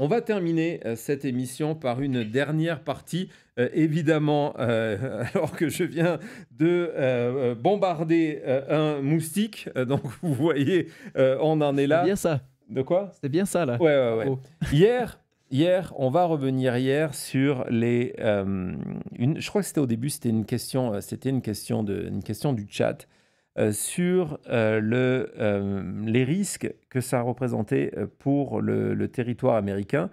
On va terminer cette émission par une dernière partie, évidemment, alors que je viens de bombarder un moustique. Donc, vous voyez, on en est C'était là. bien ça. De quoi? C'était bien ça, là. Ouais, ouais, ouais. Bravo. Hier, on va revenir hier sur les. Je crois que c'était au début, c'était une question du chat sur les risques que ça représentait pour le territoire américain.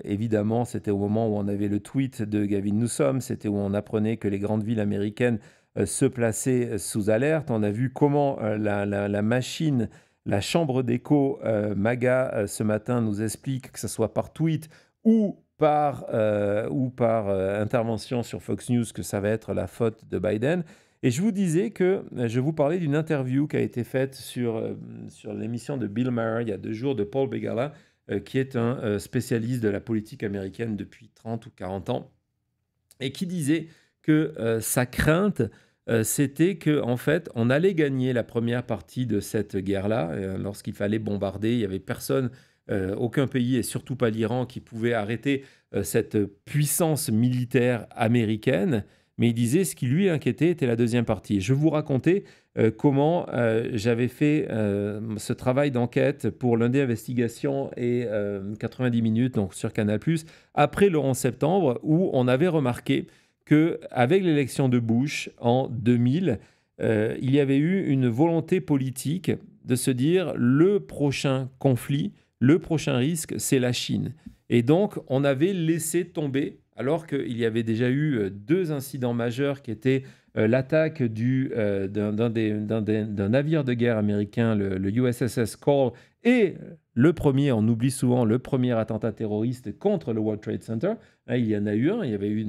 Évidemment, c'était au moment où on avait le tweet de Gavin Newsom, c'était où on apprenait que les grandes villes américaines se plaçaient sous alerte. On a vu comment la machine, la chambre d'écho MAGA ce matin nous explique que ce soit par tweet ou par intervention sur Fox News que ça va être la faute de Biden. Et je vous disais que je vous parlais d'une interview qui a été faite sur l'émission de Bill Maher il y a 2 jours de Paul Begala, qui est un spécialiste de la politique américaine depuis 30 ou 40 ans, et qui disait que sa crainte, c'était qu'en fait, on allait gagner la première partie de cette guerre-là. Lorsqu'il fallait bombarder, il n'y avait personne, aucun pays, et surtout pas l'Iran, qui pouvait arrêter cette puissance militaire américaine. Mais il disait ce qui lui inquiétait était la deuxième partie. Je vous racontais comment j'avais fait ce travail d'enquête pour l'un des investigations et 90 minutes donc sur Canal+, après le 11 septembre, où on avait remarqué qu'avec l'élection de Bush en 2000, il y avait eu une volonté politique de se dire le prochain conflit, le prochain risque, c'est la Chine. Et donc, on avait laissé tomber, alors qu'il y avait déjà eu 2 incidents majeurs qui étaient l'attaque d'un navire de guerre américain, le USS Cole, et le premier, on oublie souvent, le premier attentat terroriste contre le World Trade Center. Il y en a eu un, il y avait eu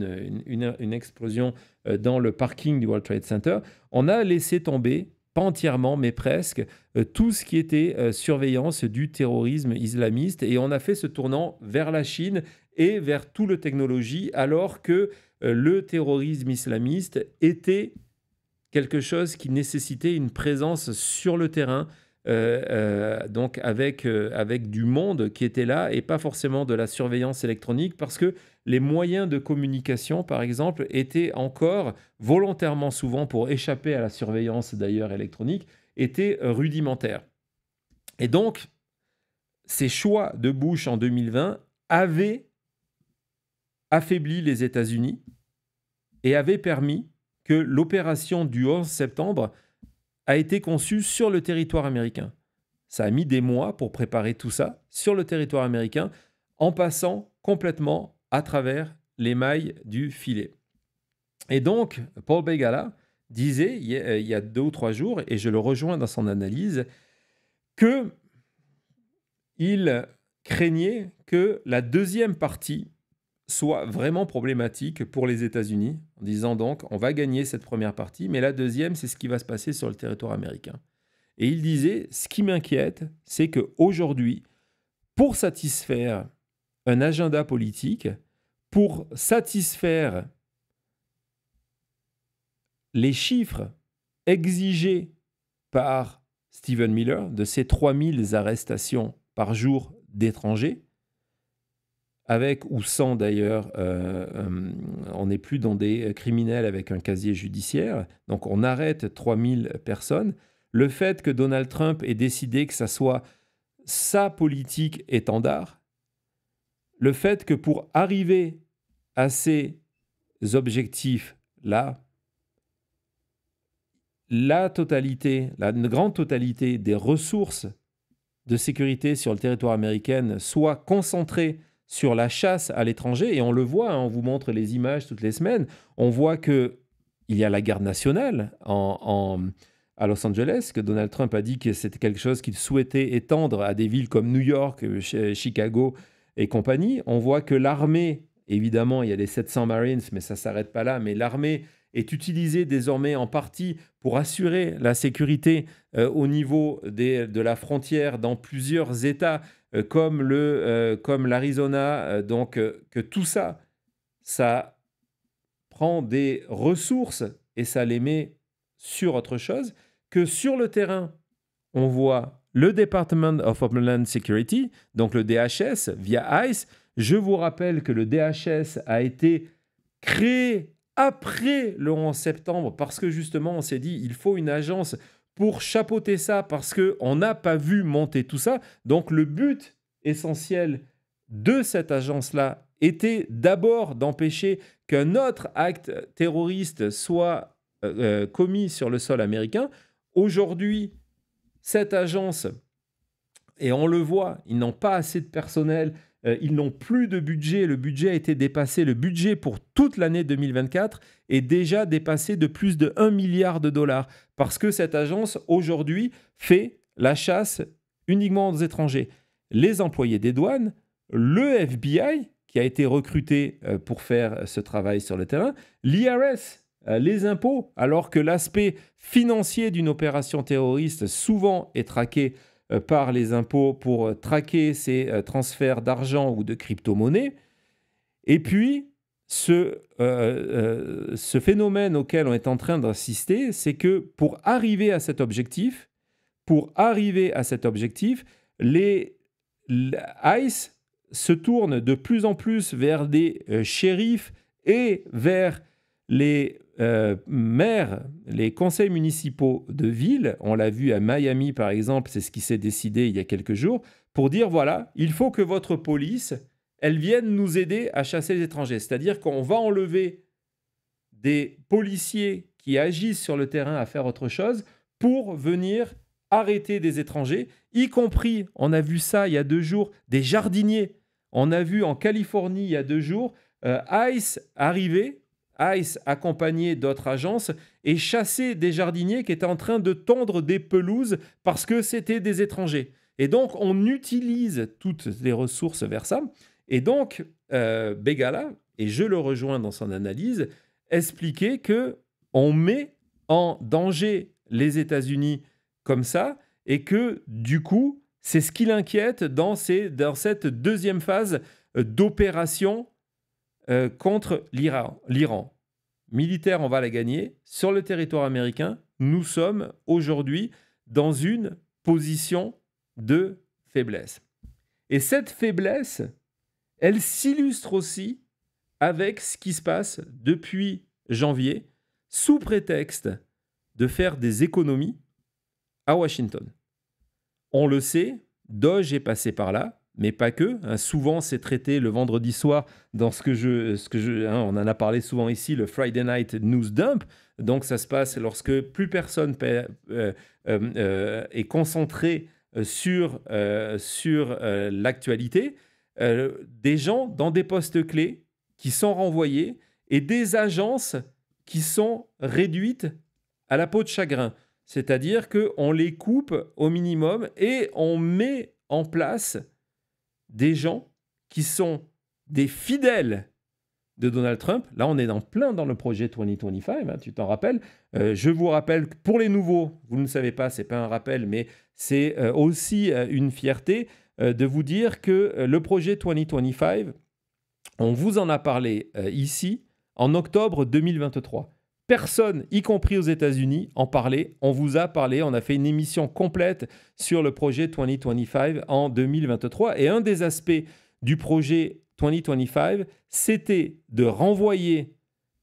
une explosion dans le parking du World Trade Center. On a laissé tomber, pas entièrement, mais presque, tout ce qui était surveillance du terrorisme islamiste, et on a fait ce tournant vers la Chine et vers toute la technologie, alors que le terrorisme islamiste était quelque chose qui nécessitait une présence sur le terrain, donc avec du monde qui était là et pas forcément de la surveillance électronique, parce que les moyens de communication, par exemple, étaient encore volontairement souvent, pour échapper à la surveillance d'ailleurs électronique, étaient rudimentaires. Et donc, ces choix de Bush en 2020 avaient affaibli les États-Unis et avaient permis que l'opération du 11 septembre a été conçue sur le territoire américain. Ça a mis des mois pour préparer tout ça sur le territoire américain, en passant complètement à travers les mailles du filet. Et donc, Paul Begala disait il y a 2 ou 3 jours, et je le rejoins dans son analyse, qu'il craignait que la deuxième partie soit vraiment problématique pour les États-Unis, en disant donc, on va gagner cette première partie, mais la deuxième, c'est ce qui va se passer sur le territoire américain. Et il disait, ce qui m'inquiète, c'est qu'aujourd'hui, pour satisfaire un agenda politique, pour satisfaire les chiffres exigés par Stephen Miller de ces 3000 arrestations par jour d'étrangers, avec ou sans d'ailleurs, on n'est plus dans des criminels avec un casier judiciaire, donc on arrête 3000 personnes. Le fait que Donald Trump ait décidé que ça soit sa politique étendard, le fait que pour arriver à ces objectifs-là, la grande totalité des ressources de sécurité sur le territoire américain soit concentrée sur la chasse à l'étranger, et on le voit, on vous montre les images toutes les semaines, on voit qu'il y a la garde nationale à Los Angeles, que Donald Trump a dit que c'était quelque chose qu'il souhaitait étendre à des villes comme New York, Chicago et compagnie. On voit que l'armée, évidemment, il y a les 700 Marines, mais ça ne s'arrête pas là, mais l'armée est utilisée désormais en partie pour assurer la sécurité au niveau de la frontière dans plusieurs États, comme l'Arizona, que tout ça, ça prend des ressources et ça les met sur autre chose, que sur le terrain, on voit le Department of Homeland Security, donc le DHS, via ICE. Je vous rappelle que le DHS a été créé après le 11 septembre parce que justement, on s'est dit il faut une agence pour chapeauter ça parce qu'on n'a pas vu monter tout ça. Donc, le but essentiel de cette agence-là était d'abord d'empêcher qu'un autre acte terroriste soit commis sur le sol américain. Aujourd'hui, cette agence, et on le voit, ils n'ont pas assez de personnel, ils n'ont plus de budget, le budget a été dépassé, le budget pour toute l'année 2024 est déjà dépassé de plus de 1 milliard de dollars parce que cette agence, aujourd'hui, fait la chasse uniquement aux étrangers. Les employés des douanes, le FBI, qui a été recruté pour faire ce travail sur le terrain, l'IRS, les impôts, alors que l'aspect financier d'une opération terroriste souvent est traqué par les impôts pour traquer ces transferts d'argent ou de crypto-monnaies. Et puis, ce phénomène auquel on est en train d'assister, c'est que pour arriver à cet objectif, les ICE se tournent de plus en plus vers des shérifs et vers les maires, les conseils municipaux de ville. On l'a vu à Miami, par exemple, c'est ce qui s'est décidé il y a quelques jours, pour dire, voilà, il faut que votre police, elle vienne nous aider à chasser les étrangers. C'est-à-dire qu'on va enlever des policiers qui agissent sur le terrain à faire autre chose pour venir arrêter des étrangers, y compris, on a vu ça il y a 2 jours, des jardiniers. On a vu en Californie il y a 2 jours, ICE arriver, ICE accompagné d'autres agences, et chasser des jardiniers qui étaient en train de tondre des pelouses parce que c'était des étrangers. Et donc, on utilise toutes les ressources vers ça. Et donc, Begala, et je le rejoins dans son analyse, expliquait qu'on met en danger les États-Unis comme ça, et que du coup, c'est ce qui l'inquiète dans cette deuxième phase d'opération contre l'Iran. Militaire, on va la gagner. Sur le territoire américain, nous sommes aujourd'hui dans une position de faiblesse. Et cette faiblesse, elle s'illustre aussi avec ce qui se passe depuis janvier, sous prétexte de faire des économies à Washington. On le sait, Doge est passé par là, mais pas que. Souvent, c'est traité le vendredi soir dans on en a parlé souvent ici, le Friday Night News Dump. Donc, ça se passe lorsque plus personne est concentré sur l'actualité. Des gens dans des postes clés qui sont renvoyés et des agences qui sont réduites à la peau de chagrin. C'est-à-dire qu'on les coupe au minimum et on met en place des gens qui sont des fidèles de Donald Trump. Là, on est plein dans le projet 2025, tu t'en rappelles. Je vous rappelle, pour les nouveaux, vous ne savez pas, ce n'est pas un rappel, mais c'est aussi une fierté de vous dire que le projet 2025, on vous en a parlé ici en octobre 2023. Personne, y compris aux États-Unis, en parlait. On vous a parlé, on a fait une émission complète sur le projet 2025 en 2023. Et un des aspects du projet 2025, c'était de renvoyer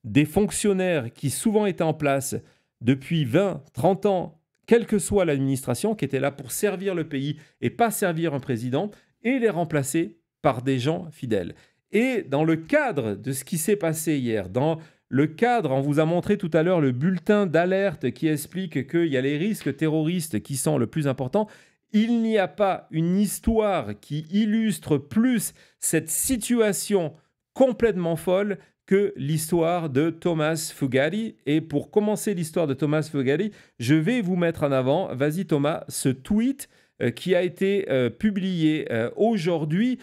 des fonctionnaires qui souvent étaient en place depuis 20, 30 ans, quelle que soit l'administration, qui étaient là pour servir le pays et pas servir un président, et les remplacer par des gens fidèles. Et dans le cadre de ce qui s'est passé hier, dans le cadre, on vous a montré tout à l'heure le bulletin d'alerte qui explique qu'il y a les risques terroristes qui sont le plus importants. Il n'y a pas une histoire qui illustre plus cette situation complètement folle que l'histoire de Thomas Fugari. Et pour commencer l'histoire de Thomas Fugari, je vais vous mettre en avant, vas-y Thomas, ce tweet qui a été publié aujourd'hui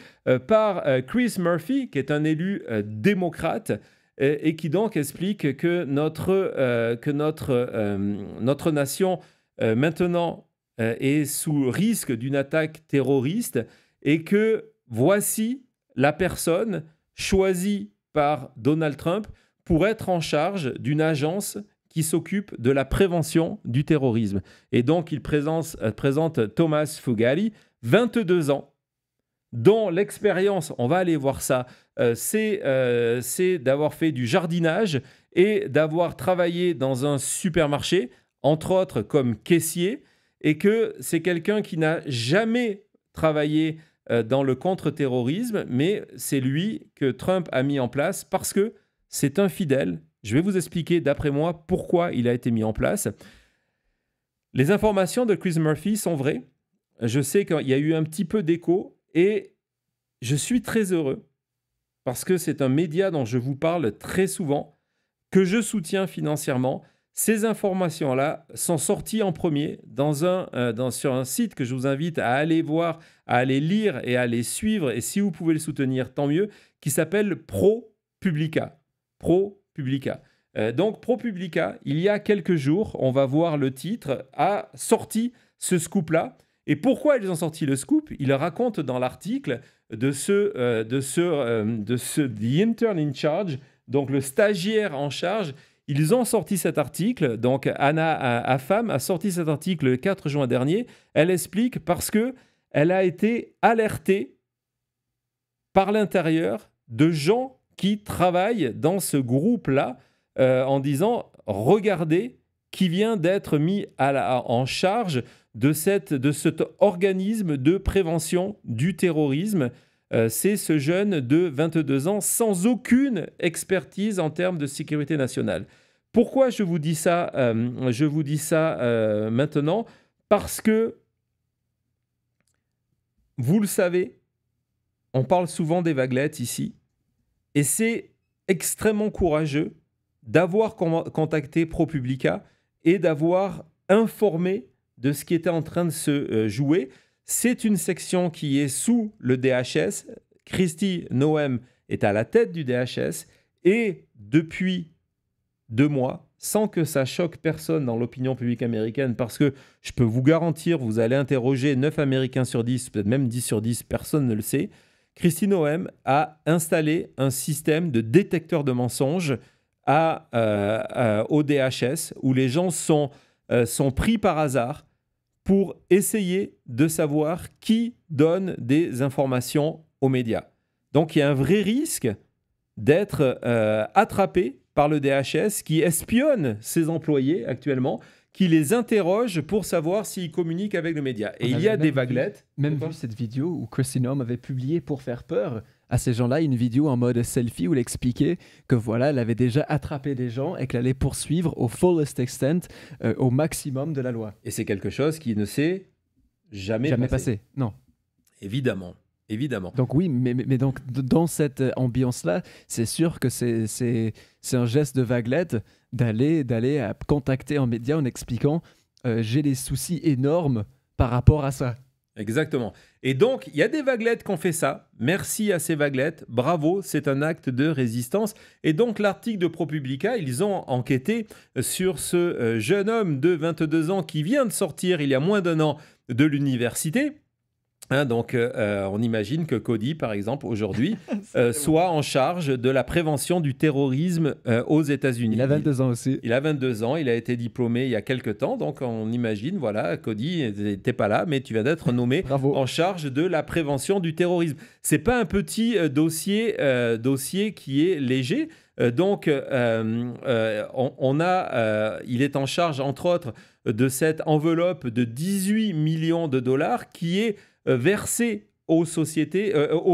par Chris Murphy, qui est un élu démocrate, et qui donc explique que notre nation maintenant est sous risque d'une attaque terroriste et que voici la personne choisie par Donald Trump pour être en charge d'une agence qui s'occupe de la prévention du terrorisme. Et donc, il présente Thomas Fugari, 22 ans, dont l'expérience, on va aller voir ça, c'est d'avoir fait du jardinage et d'avoir travaillé dans un supermarché, entre autres comme caissier, et que c'est quelqu'un qui n'a jamais travaillé dans le contre-terrorisme, mais c'est lui que Trump a mis en place parce que c'est un fidèle. Je vais vous expliquer, d'après moi, pourquoi il a été mis en place. Les informations de Chris Murphy sont vraies. Je sais qu'il y a eu un petit peu d'écho et je suis très heureux parce que c'est un média dont je vous parle très souvent, que je soutiens financièrement. Ces informations-là sont sorties en premier sur un site que je vous invite à aller voir, à aller lire et à aller suivre. Et si vous pouvez le soutenir, tant mieux, qui s'appelle ProPublica. ProPublica. Donc ProPublica, il y a quelques jours, on va voir le titre, a sorti ce scoop-là. Et pourquoi ils ont sorti le scoop? Ils racontent dans l'article The Intern in Charge, donc le stagiaire en charge. Ils ont sorti cet article, donc Anna Afam a sorti cet article le 4 juin dernier. Elle explique parce qu'elle a été alertée par l'intérieur de gens qui travaillent dans ce groupe-là en disant « Regardez qui vient d'être mis en charge de cet organisme de prévention du terrorisme ». C'est ce jeune de 22 ans sans aucune expertise en termes de sécurité nationale. Pourquoi je vous dis ça, maintenant? Parce que, vous le savez, on parle souvent des vaguelettes ici, et c'est extrêmement courageux d'avoir contacté ProPublica et d'avoir informé de ce qui était en train de se jouer. C'est une section qui est sous le DHS. Kristi Noem est à la tête du DHS et depuis 2 mois, sans que ça choque personne dans l'opinion publique américaine, parce que je peux vous garantir, vous allez interroger 9 Américains sur 10, peut-être même 10 sur 10, personne ne le sait. Kristi Noem a installé un système de détecteur de mensonges au DHS où les gens sont pris par hasard pour essayer de savoir qui donne des informations aux médias. Donc, il y a un vrai risque d'être attrapé par le DHS qui espionne ses employés actuellement, qui les interroge pour savoir s'ils communiquent avec le média. Et il y a des vaguelettes. Même vu cette vidéo où Kristi Noem avait publié pour faire peur à ces gens-là une vidéo en mode selfie où elle expliquait que voilà, elle avait déjà attrapé des gens et qu'elle allait poursuivre au fullest extent, au maximum de la loi. Et c'est quelque chose qui ne s'est jamais passé. Non. Évidemment. Donc oui, mais donc dans cette ambiance-là, c'est sûr que c'est un geste de vaguelette d'aller contacter un média en expliquant j'ai des soucis énormes par rapport à ça. Exactement. Et donc, il y a des vaguelettes qui ont fait ça. Merci à ces vaguelettes. Bravo, c'est un acte de résistance. Et donc, l'article de ProPublica, ils ont enquêté sur ce jeune homme de 22 ans qui vient de sortir il y a moins d'1 an de l'université. Donc, on imagine que Cody, par exemple, aujourd'hui, soit en charge de la prévention du terrorisme aux États-Unis. Il a 22 ans aussi. Il a 22 ans, il a été diplômé il y a quelques temps. Donc, on imagine, voilà, Cody, t'es pas là, mais tu viens d'être nommé en charge de la prévention du terrorisme. C'est pas un petit dossier qui est léger. Donc, il est en charge, entre autres, de cette enveloppe de 18 millions de dollars qui est versé aux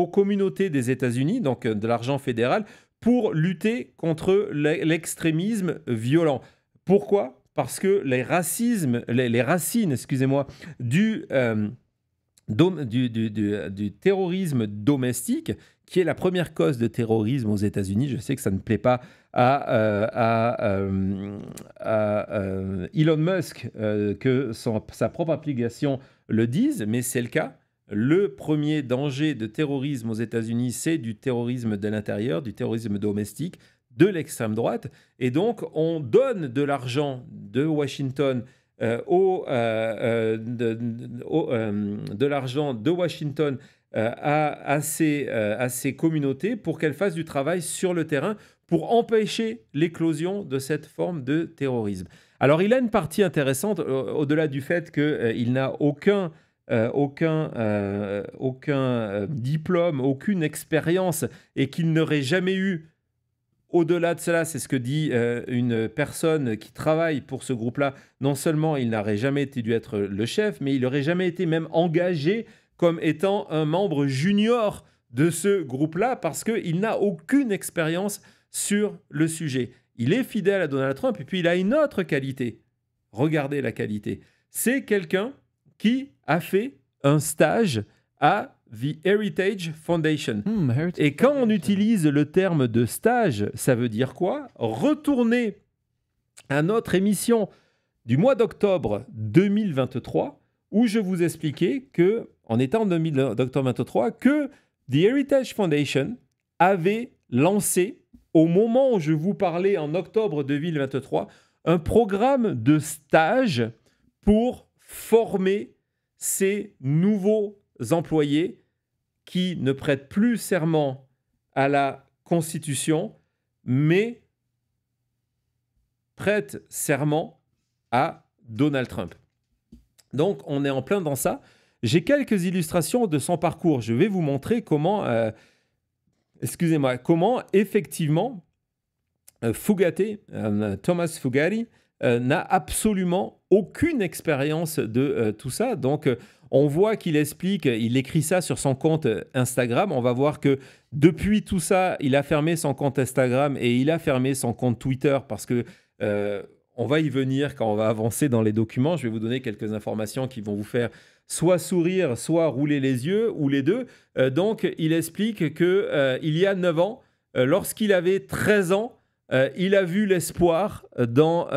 communautés des États-Unis, donc de l'argent fédéral, pour lutter contre l'extrémisme violent. Pourquoi? Parce que les racines, du terrorisme domestique, qui est la première cause de terrorisme aux États-Unis, je sais que ça ne plaît pas à Elon Musk que sa propre application le dise, mais c'est le cas. Le premier danger de terrorisme aux États-Unis, c'est du terrorisme de l'intérieur, du terrorisme domestique, de l'extrême droite. Et donc, on donne de l'argent de Washington à ces communautés pour qu'elles fassent du travail sur le terrain pour empêcher l'éclosion de cette forme de terrorisme. Alors, il a une partie intéressante, au-delà du fait qu'il n'a aucun diplôme, aucune expérience, et qu'il n'aurait jamais eu, au-delà de cela, c'est ce que dit une personne qui travaille pour ce groupe-là, non seulement il n'aurait jamais dû être le chef, mais il n'aurait jamais été même engagé comme étant un membre junior de ce groupe-là, parce qu'il n'a aucune expérience sur le sujet. Il est fidèle à Donald Trump, et puis il a une autre qualité. Regardez la qualité. C'est quelqu'un qui a fait un stage à The Heritage Foundation. Et quand on utilise le terme de stage, ça veut dire quoi? Retournez à notre émission du mois d'octobre 2023, où je vous expliquais que, en étant en d'octobre 2023, que The Heritage Foundation avait lancé, au moment où je vous parlais en octobre 2023, un programme de stage pour former ces nouveaux employés qui ne prêtent plus serment à la Constitution, mais prêtent serment à Donald Trump. Donc, on est en plein dans ça. J'ai quelques illustrations de son parcours. Je vais vous montrer comment effectivement Thomas Fugate n'a absolument aucune expérience de tout ça. Donc, on voit qu'il écrit ça sur son compte Instagram. On va voir que depuis tout ça, il a fermé son compte Instagram et il a fermé son compte Twitter parce que on va y venir quand on va avancer dans les documents. Je vais vous donner quelques informations qui vont vous faire soit sourire, soit rouler les yeux, ou les deux. Donc, il explique qu'il y a 9 ans, lorsqu'il avait 13 ans, il a vu l'espoir dans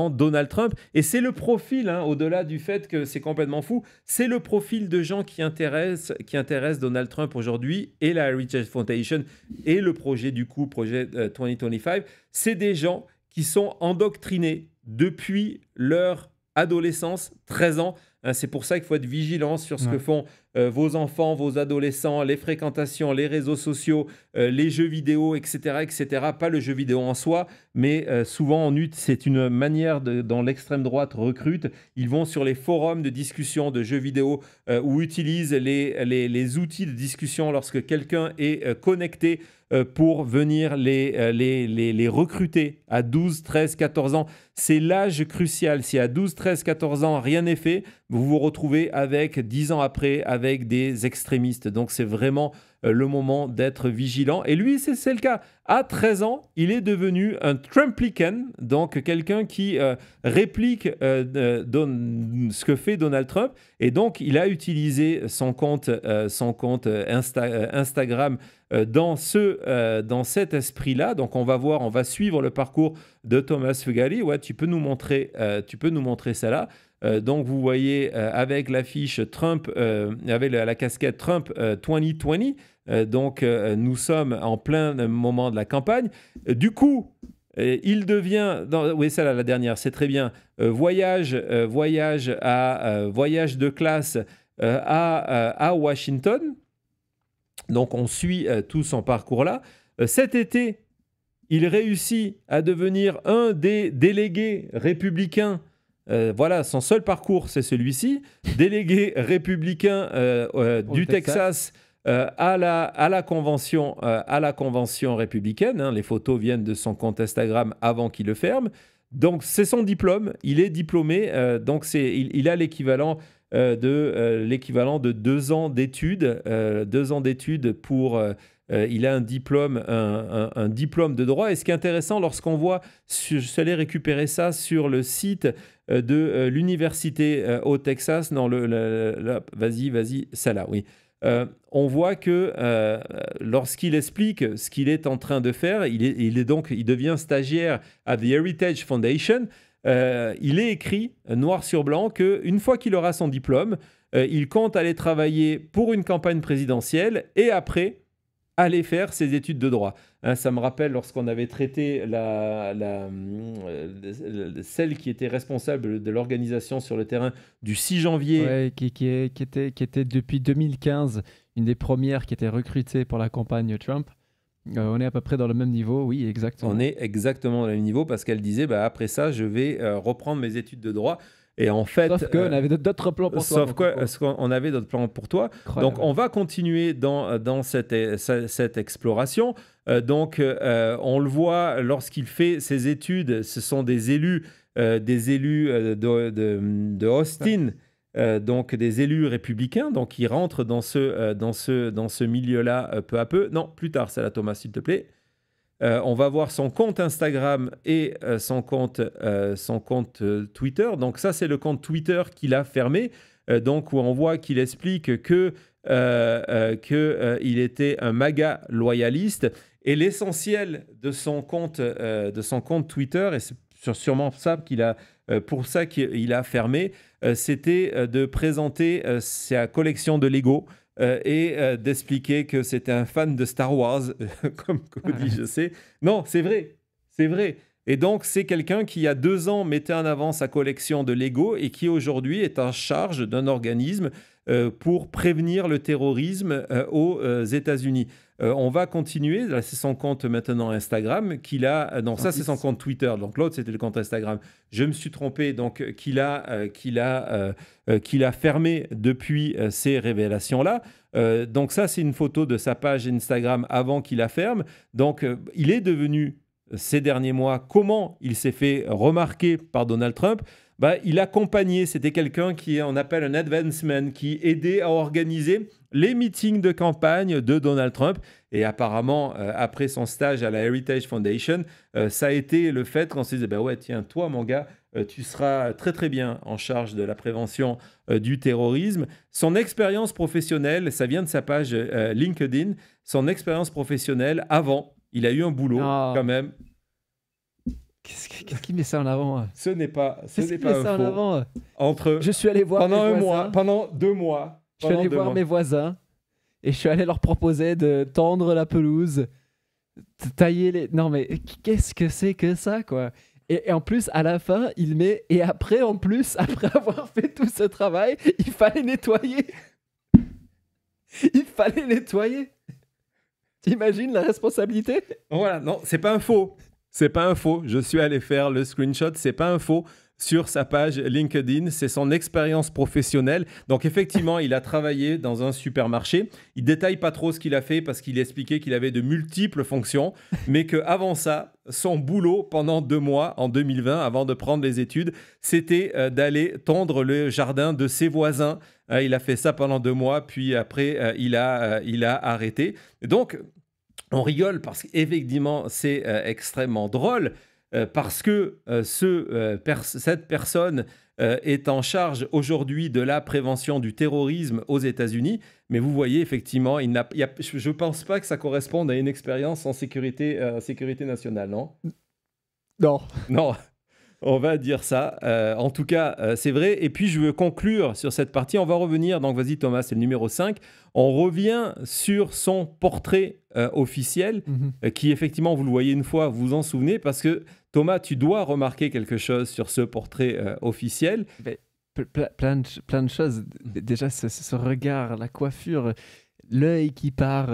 Donald Trump. Et c'est le profil, au-delà du fait que c'est complètement fou, c'est le profil de gens qui intéressent Donald Trump aujourd'hui, et la Heritage Foundation, et le projet 2025. C'est des gens qui sont endoctrinés depuis leur adolescence, 13 ans. C'est pour ça qu'il faut être vigilant sur ce que font vos enfants, vos adolescents, les fréquentations, les réseaux sociaux, les jeux vidéo, etc., etc. Pas le jeu vidéo en soi, mais souvent c'est une manière dont l'extrême droite recrute. Ils vont sur les forums de discussion de jeux vidéo ou utilisent les outils de discussion lorsque quelqu'un est connecté pour venir les recruter à 12, 13, 14 ans. C'est l'âge crucial. Si à 12, 13, 14 ans, rien n'est fait, vous vous retrouvez avec 10 ans après, avec des extrémistes. Donc, c'est vraiment le moment d'être vigilant. Et lui, c'est le cas. À 13 ans, il est devenu un Trumplican, donc quelqu'un qui réplique ce que fait Donald Trump. Et donc, il a utilisé son compte Instagram dans cet esprit-là. Donc, on va suivre le parcours de Thomas Fugate. Ouais, tu peux nous montrer ça là. Donc, vous voyez avec l'affiche Trump, avec la casquette Trump 2020. Donc, nous sommes en plein moment de la campagne. Du coup, il devient... oui, ça là, la dernière, c'est très bien. Voyage de classe à Washington. Donc, on suit tout son parcours-là. Cet été, il réussit à devenir un des délégués républicains. Voilà, son seul parcours, c'est celui-ci. Délégué républicain du Texas à la convention républicaine. Les photos viennent de son compte Instagram avant qu'il le ferme. Donc, c'est son diplôme. Il est diplômé. Donc, il a l'équivalent de 2 ans d'études. 2 ans d'études pour... il a un diplôme de droit. Et ce qui est intéressant, lorsqu'on voit, je suis allé récupérer ça sur le site de l'université au Texas. Non, vas-y, ça là, oui. On voit que lorsqu'il explique ce qu'il est en train de faire, il devient stagiaire à The Heritage Foundation. Il est écrit noir sur blanc qu'une fois qu'il aura son diplôme, il compte aller travailler pour une campagne présidentielle et après aller faire ses études de droit. Ça me rappelle lorsqu'on avait traité celle qui était responsable de l'organisation sur le terrain du 6 janvier. Ouais, qui était depuis 2015 une des premières qui était recrutée pour la campagne Trump. On est à peu près dans le même niveau, oui, exactement. On est exactement au même niveau parce qu'elle disait, bah, après ça, je vais reprendre mes études de droit. Et en fait, Sauf qu'on avait d'autres plans pour toi. sauf quoi, parce qu'on avait d'autres plans pour toi. Incroyable. Donc, on va continuer dans cette exploration. On le voit lorsqu'il fait ses études. Ce sont des élus de Austin, donc des élus républicains. Donc, ils rentrent dans ce milieu-là peu à peu. Non, plus tard, c'est là, Thomas, s'il te plaît. On va voir son compte Instagram et son compte Twitter. Donc ça, c'est le compte Twitter qu'il a fermé, donc où on voit qu'il explique que il était un MAGA loyaliste. Et l'essentiel de son compte Twitter, et c'est sûrement ça pour ça qu'il a fermé, c'était de présenter sa collection de Lego. Et d'expliquer que c'était un fan de Star Wars, comme Cody, je sais. Non, c'est vrai, c'est vrai. Et donc, c'est quelqu'un qui, il y a 2 ans, mettait en avant sa collection de Lego et qui, aujourd'hui, est en charge d'un organisme pour prévenir le terrorisme aux États-Unis. On va continuer. Là, c'est son compte maintenant Instagram qu'il a. Non, ça, c'est son compte Twitter. Donc, l'autre, c'était le compte Instagram. Je me suis trompé. Donc, qu'il a fermé depuis ces révélations-là. Donc, ça, c'est une photo de sa page Instagram avant qu'il la ferme. Donc, il est devenu, ces derniers mois, comment il s'est fait remarquer par Donald Trump. Il accompagnait, c'était quelqu'un qui on appelle un advance man, qui aidait à organiser les meetings de campagne de Donald Trump. Et apparemment, après son stage à la Heritage Foundation, ça a été le fait qu'on se disait, ouais, tiens, toi, mon gars, tu seras très, très bien en charge de la prévention du terrorisme. Son expérience professionnelle, ça vient de sa page LinkedIn, son expérience professionnelle avant, il a eu un boulot quand même. Qu'est-ce qui met ça en avant? Ce n'est pas un faux. Je suis allé voir pendant 2 mois. Je suis allé voir mes voisins et je suis allé leur proposer de tondre la pelouse, de tailler les... Non mais qu'est-ce que c'est que ça, quoi? Et en plus, à la fin, il met... Et après, en plus, après avoir fait tout ce travail, il fallait nettoyer. Il fallait nettoyer. T'imagines la responsabilité? Voilà, non, c'est pas un faux. C'est pas un faux. Je suis allé faire le screenshot. C'est pas un faux. Sur sa page LinkedIn, c'est son expérience professionnelle. Donc effectivement, il a travaillé dans un supermarché. Il détaille pas trop ce qu'il a fait parce qu'il expliquait qu'il avait de multiples fonctions, mais qu'avant ça, son boulot pendant 2 mois en 2020, avant de prendre les études, c'était d'aller tondre le jardin de ses voisins. Il a fait ça pendant 2 mois, puis après, il a arrêté. Donc, on rigole parce qu'effectivement, c'est extrêmement drôle. Parce que cette personne est en charge aujourd'hui de la prévention du terrorisme aux États-Unis. Mais vous voyez, effectivement, je ne pense pas que ça corresponde à une expérience en sécurité nationale, non? Non. Non, on va dire ça. En tout cas, c'est vrai. Et puis, je veux conclure sur cette partie. On va revenir. Donc, vas-y, Thomas, c'est le numéro 5. On revient sur son portrait officiel, qui, effectivement, vous le voyez une fois, vous vous en souvenez, parce que Thomas, tu dois remarquer quelque chose sur ce portrait officiel. Mais, plein de choses. Déjà, ce regard, la coiffure, l'œil qui part.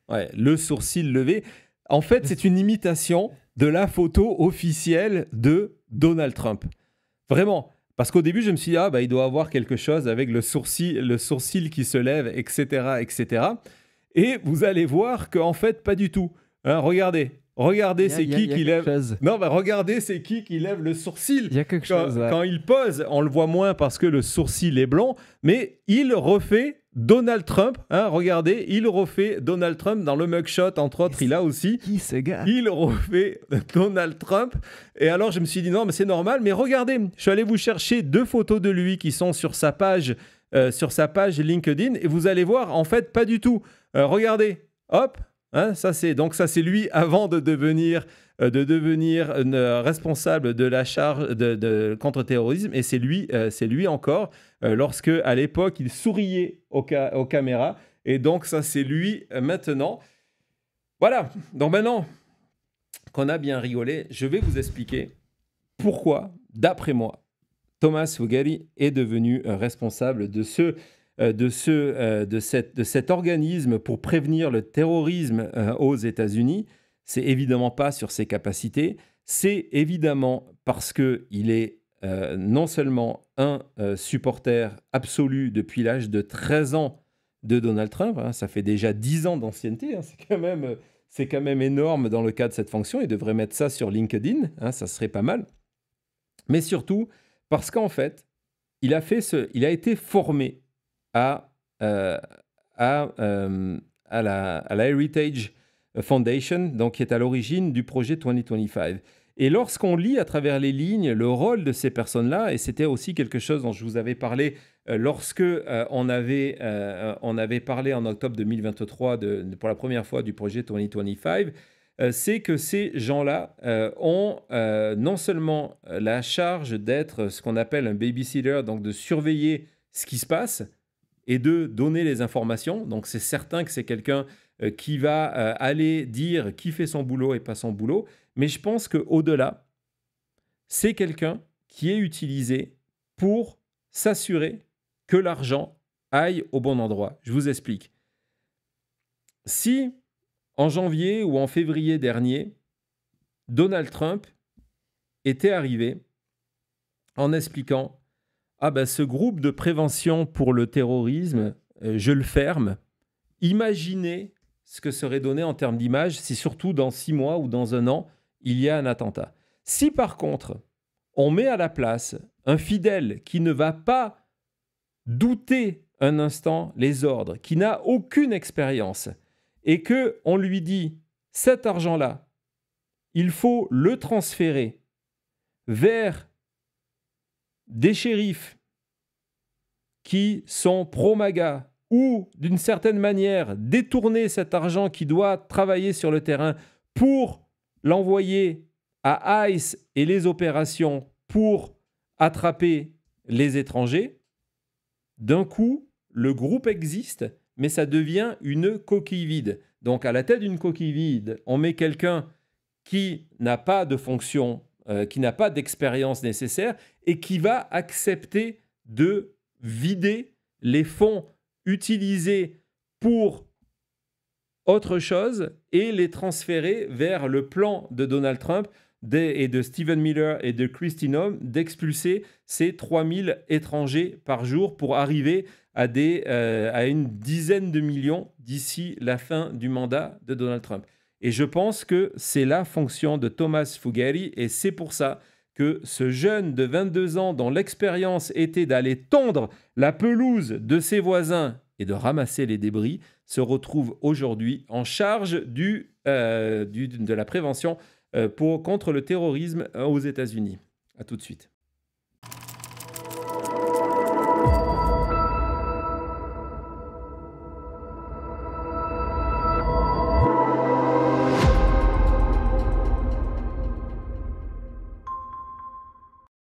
Ouais, le sourcil levé. En fait, c'est une imitation de la photo officielle de Donald Trump. Vraiment. Parce qu'au début, je me suis dit, il doit avoir quelque chose avec le sourcil qui se lève, etc., etc. Et vous allez voir qu'en fait, pas du tout. Hein, regardez, c'est qui qui lève... Non, regardez, c'est qui lève le sourcil. Il y a quelque chose. Quand il pose, on le voit moins parce que le sourcil est blanc, mais il refait Donald Trump. Hein, regardez, il refait Donald Trump dans le mugshot, entre autres, il a aussi. Qui ce gars? Il refait Donald Trump. Et alors, je me suis dit, non, mais c'est normal. Mais regardez, je suis allé vous chercher 2 photos de lui qui sont sur sa page LinkedIn. Et vous allez voir, en fait, pas du tout. Regardez, hop. Hein, ça c'est lui avant de devenir responsable de la charge de contre-terrorisme, et c'est lui encore lorsque à l'époque il souriait aux caméras, et donc ça c'est lui maintenant. Voilà, donc maintenant qu'on a bien rigolé, je vais vous expliquer pourquoi, d'après moi, Thomas Fugari est devenu responsable de ce de cet organisme pour prévenir le terrorisme aux États-Unis, c'est évidemment pas sur ses capacités, c'est évidemment parce qu'il est non seulement un supporter absolu depuis l'âge de 13 ans de Donald Trump, hein, ça fait déjà 10 ans d'ancienneté, hein, c'est quand même énorme dans le cas de cette fonction, il devrait mettre ça sur LinkedIn, hein, ça serait pas mal, mais surtout parce qu'en fait, il a été formé à, euh, à la Heritage Foundation, donc qui est à l'origine du projet 2025. Et lorsqu'on lit à travers les lignes le rôle de ces personnes-là, et c'était aussi quelque chose dont je vous avais parlé lorsque on avait parlé en octobre 2023 pour la première fois du projet 2025, c'est que ces gens-là ont non seulement la charge d'être ce qu'on appelle un babysitter, donc de surveiller ce qui se passe et de donner les informations. Donc c'est certain que c'est quelqu'un qui va aller dire qui fait son boulot et pas son boulot. Mais je pense qu'au-delà, c'est quelqu'un qui est utilisé pour s'assurer que l'argent aille au bon endroit. Je vous explique. Si en janvier ou en février dernier, Donald Trump était arrivé en expliquant « Ah ben ce groupe de prévention pour le terrorisme, je le ferme. Imaginez ce que serait donné en termes d'image si surtout dans 6 mois ou dans 1 an, il y a un attentat. Si par contre, on met à la place un fidèle qui ne va pas douter un instant les ordres, qui n'a aucune expérience, et qu'on lui dit, cet argent-là, il faut le transférer vers des shérifs qui sont pro-MAGA ou, d'une certaine manière, détourner cet argent qui doit travailler sur le terrain pour l'envoyer à ICE et les opérations pour attraper les étrangers, d'un coup, le groupe existe, mais ça devient une coquille vide. Donc, à la tête d'une coquille vide, on met quelqu'un qui n'a pas de fonction, qui n'a pas d'expérience nécessaire et qui va accepter de vider les fonds utilisés pour autre chose et les transférer vers le plan de Donald Trump et de Stephen Miller et de Kristi Noem d'expulser ces 3000 étrangers par jour pour arriver à une dizaine de millions d'ici la fin du mandat de Donald Trump. Et je pense que c'est la fonction de Thomas Fugeri et c'est pour ça que ce jeune de 22 ans dont l'expérience était d'aller tondre la pelouse de ses voisins et de ramasser les débris se retrouve aujourd'hui en charge de la prévention contre le terrorisme aux États-Unis. À tout de suite.